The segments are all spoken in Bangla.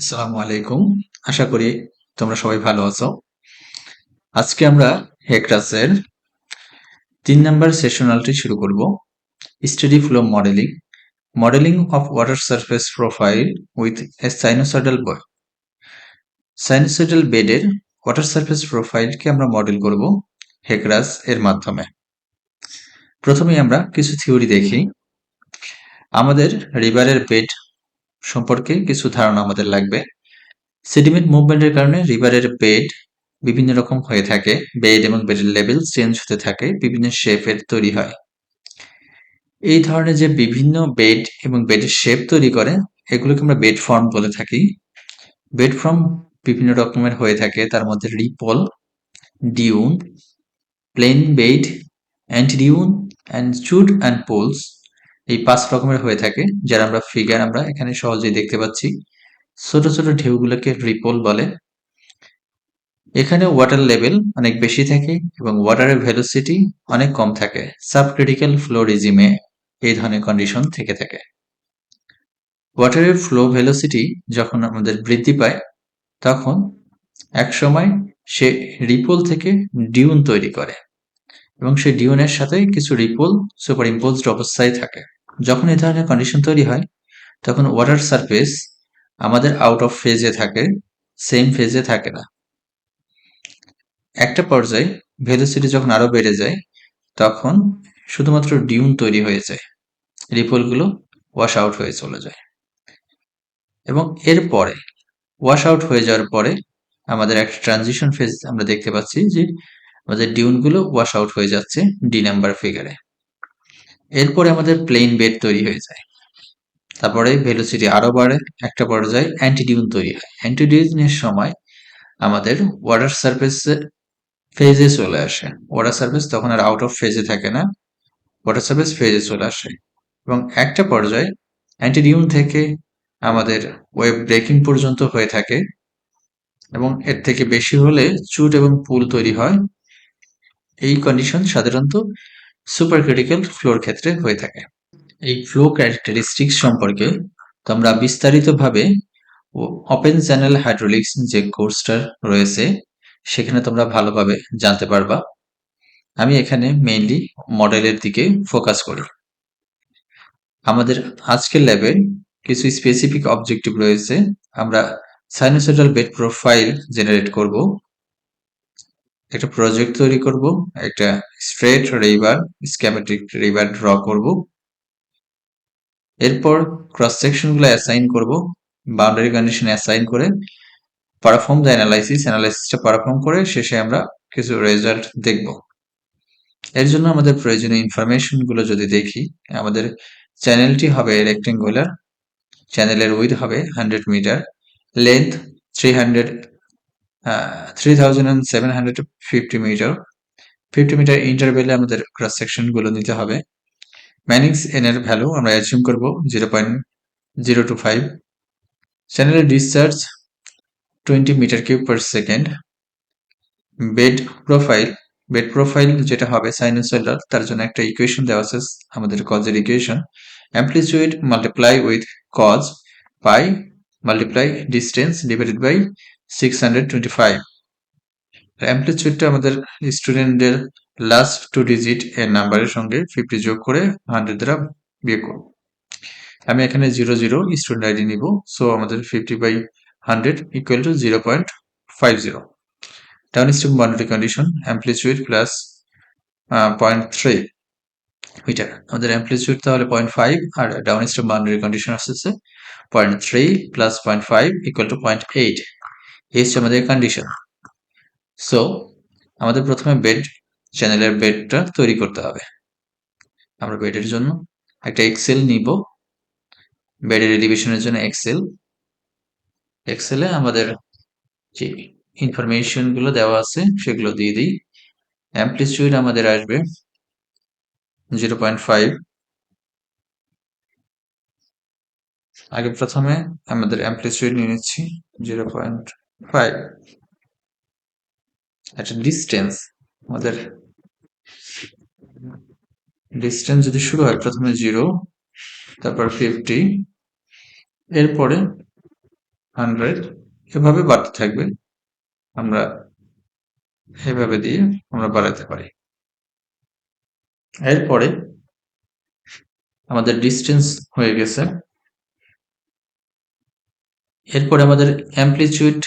আসসালামু আলাইকুম। আশা করি তোমরা সবাই ভালো আছো। আজকে আমরা হেক্রাসের 3 নাম্বার সেশনালটি শুরু করব। Steady flow modelling, modelling of water surface profile with a sinusoidal boy. Sinusoidal বেডের ওয়াটার সারফেস প্রোফাইলকে আমরা মডেল করব হেক্রাস এর মাধ্যমে। প্রথমেই আমরা কিছু থিওরি দেখি। আমাদের রিভারের বেড সম্পর্কে কিছু ধারণা আমাদের লাগবে। সেডিমেন্ট মুভমেন্টের কারণে রিভারের বেড বিভিন্ন রকম হয়ে থাকে, বেড এবং বেডের লেভেল চেঞ্জ হতে থাকে, বিভিন্ন শেপের তৈরি হয়। এই ধরনের যে বিভিন্ন বেড এবং বেডের শেপ তৈরি করে এগুলোকে আমরা বেড ফর্ম বলে থাকি। বেড ফর্ম বিভিন্ন রকমের হয়ে থাকে, তার মধ্যে ripple, dune, plane bed, antidune and chute and pools, এই 5 রকমের হয়ে থাকে, যার আমরা ফিগার আমরা এখানে সহজেই দেখতে পাচ্ছি। ছোট ছোট ঢেউগুলোকে রিপল বলে। এখানে ওয়াটার লেভেল অনেক বেশি থাকে এবং ওয়াটারের ভেলোসিটি অনেক কম থাকে। সাবক্রিটিক্যাল ফ্লো রিজিমে এই ধরনের কন্ডিশন থেকে থাকে। ওয়াটারের ফ্লো ভেলোসিটি যখন আমাদের বৃদ্ধি পায় তখন একসময় সে রিপল থেকে ডিউন তৈরি করে এবং সেই ডিউনের সাথে কিছু রিপল সুপার ইম্পোজড অবস্থায় থাকে। যখন এই ধরনের কন্ডিশন তৈরি হয় তখন ওয়াটার সারফেস আমাদের আউট অফ ফেজে থাকে, সেম ফেজে থাকে না। একটা পর্যায়ে ভেলোসিটি যখন আরো বেড়ে যায় তখন শুধুমাত্র ডিউন তৈরি হয়ে যায়, রিপলগুলো ওয়াশ আউট হয়ে চলে যায় এবং এরপরে ওয়াশ আউট হয়ে যাওয়ার পরে আমাদের একটা ট্রানজিশন ফেজ আমরা দেখতে পাচ্ছি যে আমাদের ডিউনগুলো ওয়াশ আউট হয়ে যাচ্ছে ডি নাম্বার ফিগারে। এরপরে আমাদের প্লেন বেড তৈরি হয়ে যায়, তারপরে ভেলোসিটি আরো বাড়ে, একটা পর্যায়ে অ্যান্টিডিউন তৈরি হয়। অ্যান্টিডিউনের সময় আমাদের ওয়াটার সারফেস ফেজে চলে আসে, ওয়াটার সারফেস তখন আর আউট অফ ফেজে থাকে না, ওয়াটার সারফেস ফেজে চলে আসে এবং একটা পর্যায়ে অ্যান্টিডিউন থেকে আমাদের ওয়েভ ব্রেকিং পর্যন্ত হয়ে থাকে এবং এর থেকে বেশি হলে চুট এবং পুল তৈরি হয়। এই কন্ডিশন সাধারণত সুপার ক্রিটিক্যাল ফ্লোর ক্ষেত্রে হয়ে থাকে। এই ফ্লো ক্যারেক্টারিস্টিক্স সম্পর্কে তোমরা বিস্তারিতভাবে ওপেন চ্যানেল হাইড্রোলিক্স যে কোর্সটা রয়েছে সেখানে তোমরা ভালোভাবে জানতে পারবা। আমি এখানে মেইনলি মডেলের দিকে ফোকাস করি। আমাদের আজকের ল্যাবে কিছু স্পেসিফিক অবজেক্টিভ রয়েছে। আমরা সাইনোসয়েডাল বেড প্রোফাইল জেনারেট করব, একটা প্রজেক্ট তৈরি করব, একটা straight river schematic river draw করব, এরপর ক্রস সেকশনগুলো অ্যাসাইন করব, বাউন্ডারি কন্ডিশন অ্যাসাইন করে পারফর্ম দ্য অ্যানালাইসিসটা পারফর্ম করে শেষে আমরা কিছু রেজাল্ট দেখব। এর জন্য আমাদের প্রয়োজনীয় ইনফরমেশনগুলো যদি দেখি, আমাদের চ্যানেলটি হবে রেক্টেঙ্গুলার, চ্যানেলের উইথ হবে 100 মিটার, লেন্থ 3750 মিটার, 50 মিটার ইন্টারভেলে আমাদের ক্রস সেকশন গুলো নিতে হবে। ম্যানিংস এন এর ভ্যালু আমরা অ্যাজিউম করব 0.025, চ্যানেলের discharge 20 metre cube per second. Bed profile যেটা হবে সাইনোসয়েডাল, তার জন্য একটা ইকুয়েশন দেওয়া আছে, আমাদের কজের equation, amplitude multiply with cos pi multiply distance divided by 625। অ্যামপ্লিটিউডটা আমাদের স্টুডেন্টদের লাস্ট 2 ডিজিট এর নাম্বারের সঙ্গে 50 যোগ করে 100 দ্বারা বিয়োগ করব। আমি এখানে 00 স্টুডেন্ট আইডি নিব, সো আমাদের 50/100 equal to 0.50। Downstream boundary condition amplitude plus 0.3 metre, আমাদের অ্যামপ্লিটিউড তাহলে 0.5 আর ডাউনস্ট্রিম বাউন্ডারি কন্ডিশন আসছে 0.3 প্লাস 0.5 ইকুয়াল টু 0.8। এই হচ্ছে আমাদের কন্ডিশন। সো আমাদের প্রথমে বেড চ্যানেলের বেডটা তৈরি করতে হবে। আমরা বেডের জন্য একটা এক্সেল নিব, বেডের এলিভেশনের জন্য এক্সেলে আমাদের যে ইনফরমেশন গুলো দেওয়া আছে সেগুলো দিয়ে দিই। অ্যামপ্লিটিউড আমাদের আসবে 0.5। আগে প্রথমে আমাদের অ্যামপ্লিটিউড নিয়ে নিচ্ছি 0.5। একটা ডিস্টেন্স, আমাদের ডিস্টেন্স যদি শুরু হয় প্রথমে 0, তারপর 50, এরপরে 100 এভাবে বাড়তে থাকবে। আমরা এভাবে দিয়ে আমরা বাড়াতে পারি। এরপরে আমাদের ডিস্টেন্স হয়ে গেছে। এরপরে আমাদের অ্যামপ্লিচিউড,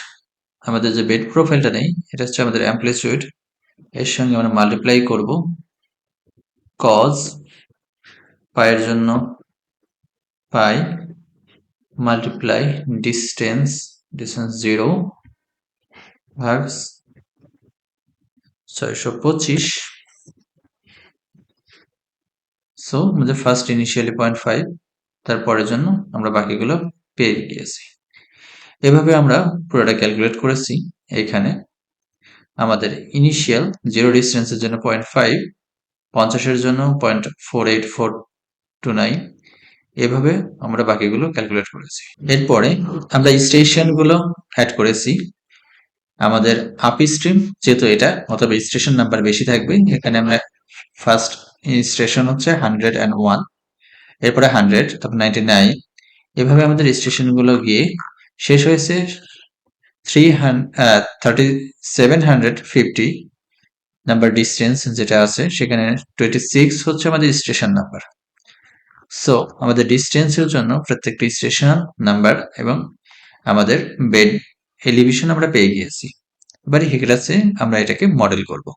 আমাদের যে বেড প্রোফাইলটা নেই, এটা হচ্ছে আমাদের অ্যামপ্লিচিউড। এর সঙ্গে আমরা মাল্টিপ্লাই করব কজ পায়ের জন্য পাই মাল্টিপ্লাই ডিস্টেন্স 0 ভাগ 625। সো আমাদের ফার্স্ট ইনিশিয়ালি 0.5, তারপরের জন্য আমরা বাকিগুলো পেয়ে গিয়েছি। এভাবে আমরা পুরোটা ক্যালকুলেট করেছি। এখানে আমাদের ইনিশিয়াল 0 ডিস্টেন্সের জন্য 0.5, 50-এর জন্য 0.48429, এভাবে আমরা বাকিগুলো ক্যালকুলেট করেছি। এরপরে আমরা স্টেশনগুলো অ্যাড করেছি। আমাদের আপ স্ট্রিম যেহেতু এটা, অথবা স্টেশন নাম্বার বেশি থাকবে। এখানে আমরা ফার্স্ট স্টেশন হচ্ছে 101, এরপরে 100, তারপর 99, এভাবে আমাদের স্টেশনগুলো গিয়ে শেষ হয়েছে 3750 নাম্বার ডিস্টেন্স যেটা আছে, সেখানে 26 হচ্ছে আমাদের স্টেশন নাম্বার। সো আমাদের ডিস্টেন্সের জন্য প্রত্যেকটি স্টেশন নাম্বার এবং আমাদের বেড এলিভেশন আমরা পেয়ে গিয়েছি। এবারে HEC-RAS-এ আমরা এটাকে মডেল করব।